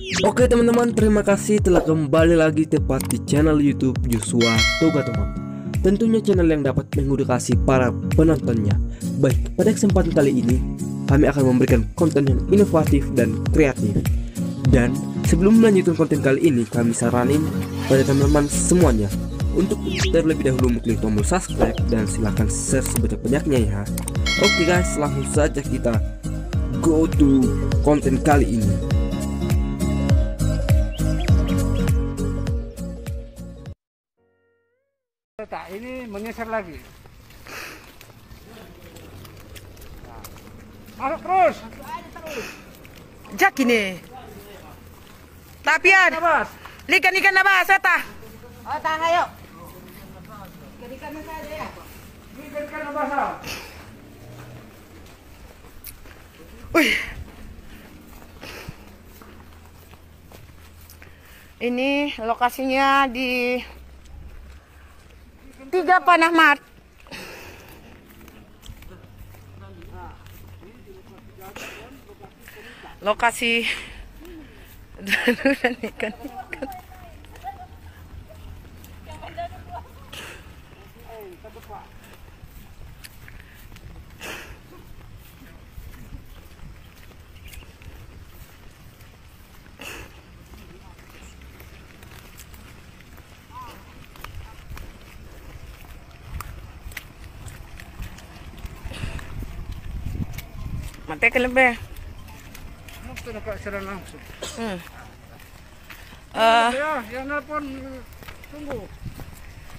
Oke teman-teman, terima kasih telah kembali lagi tepat di channel YouTube Joshua Toga teman. Tentunya channel yang dapat mengedukasi para penontonnya. Baik, pada kesempatan kali ini kami akan memberikan konten yang inovatif dan kreatif. Dan sebelum melanjutkan konten kali ini, kami saranin pada teman-teman semuanya untuk terlebih dahulu mengklik tombol subscribe dan silahkan share sebanyak-banyaknya ya. Oke guys, langsung saja kita go to konten kali ini. Tak, ini menggeser lagi. Masuk terus. Jak ini. Tapian. Ikan nabas, eta. Oh, tah ayo. Ikan basah. Wih. Ini lokasinya di Tiga Panah Mart. Lokasi dan ikan. Mati ke lebih. Itu nak secara langsung. Ya, yang nelpon tunggu.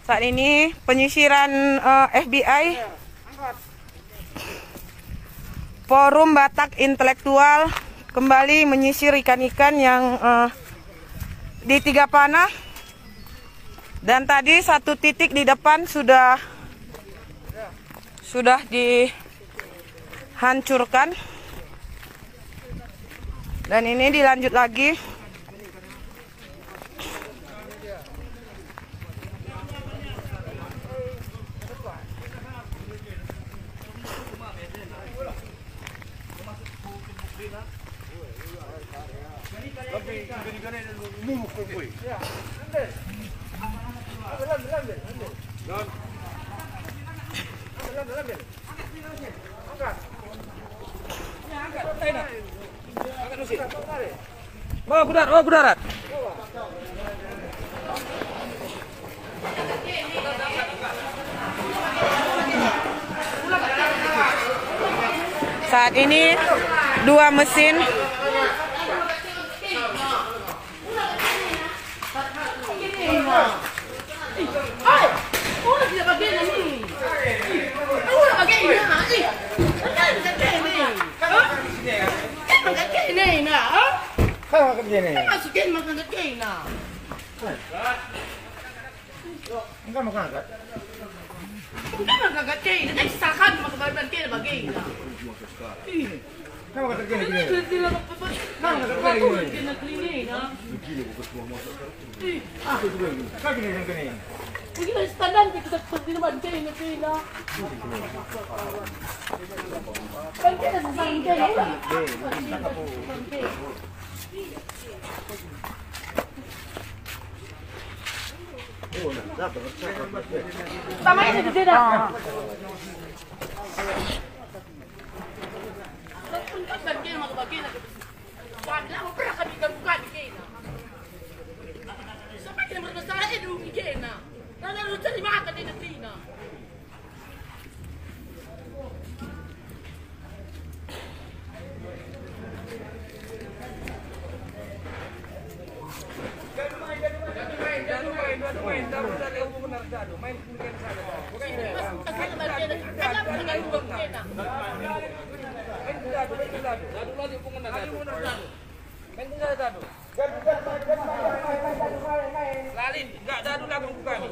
Saat ini penyisiran FBI Forum Batak Intelektual kembali menyisir ikan-ikan yang di Tiga Panah. Dan tadi satu titik di depan sudah dihancurkan. Dan ini dilanjut lagi. Oh, kudarat. Saat ini dua mesin Kau kerja ni. Masukin makan kek na. Engkau makan apa? Bukan makan kek, nanti sakan makan kek bagi na. Kau makan kerja ni. Tidak Kau makan kerja ni. kena clean na. Kau kerja ni. Begini standar kita seperti mana kek na kek na. Kan kita sesang kek na. Tama ini gede dah. Bagi nak bagi nak. Wala mo pera kami buka di kena. Sampai kita bermasalah itu di kena. Lalu cari makan di kena. Lalin, enggak dadu lah tunggu kami.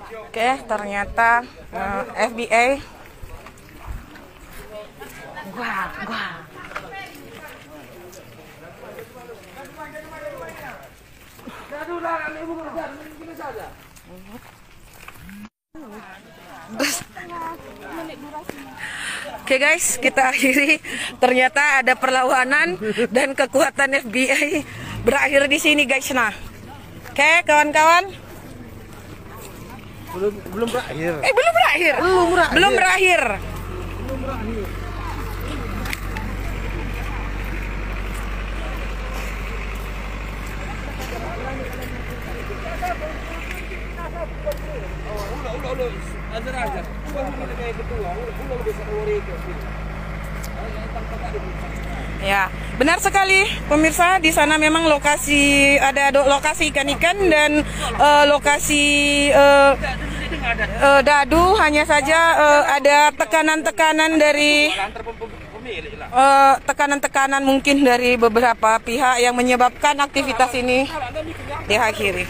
Oke, ternyata FBI. Gua. Oke guys, kita akhiri. Ternyata ada perlawanan dan kekuatan FBI berakhir di sini guys. Nah, oke kawan-kawan. Belum berakhir. Belum berakhir. Belum berakhir. Ya, benar sekali pemirsa, di sana memang lokasi lokasi ikan-ikan dan lokasi dadu, hanya saja ada tekanan-tekanan dari tekanan-tekanan mungkin dari beberapa pihak yang menyebabkan aktivitas ini diakhiri.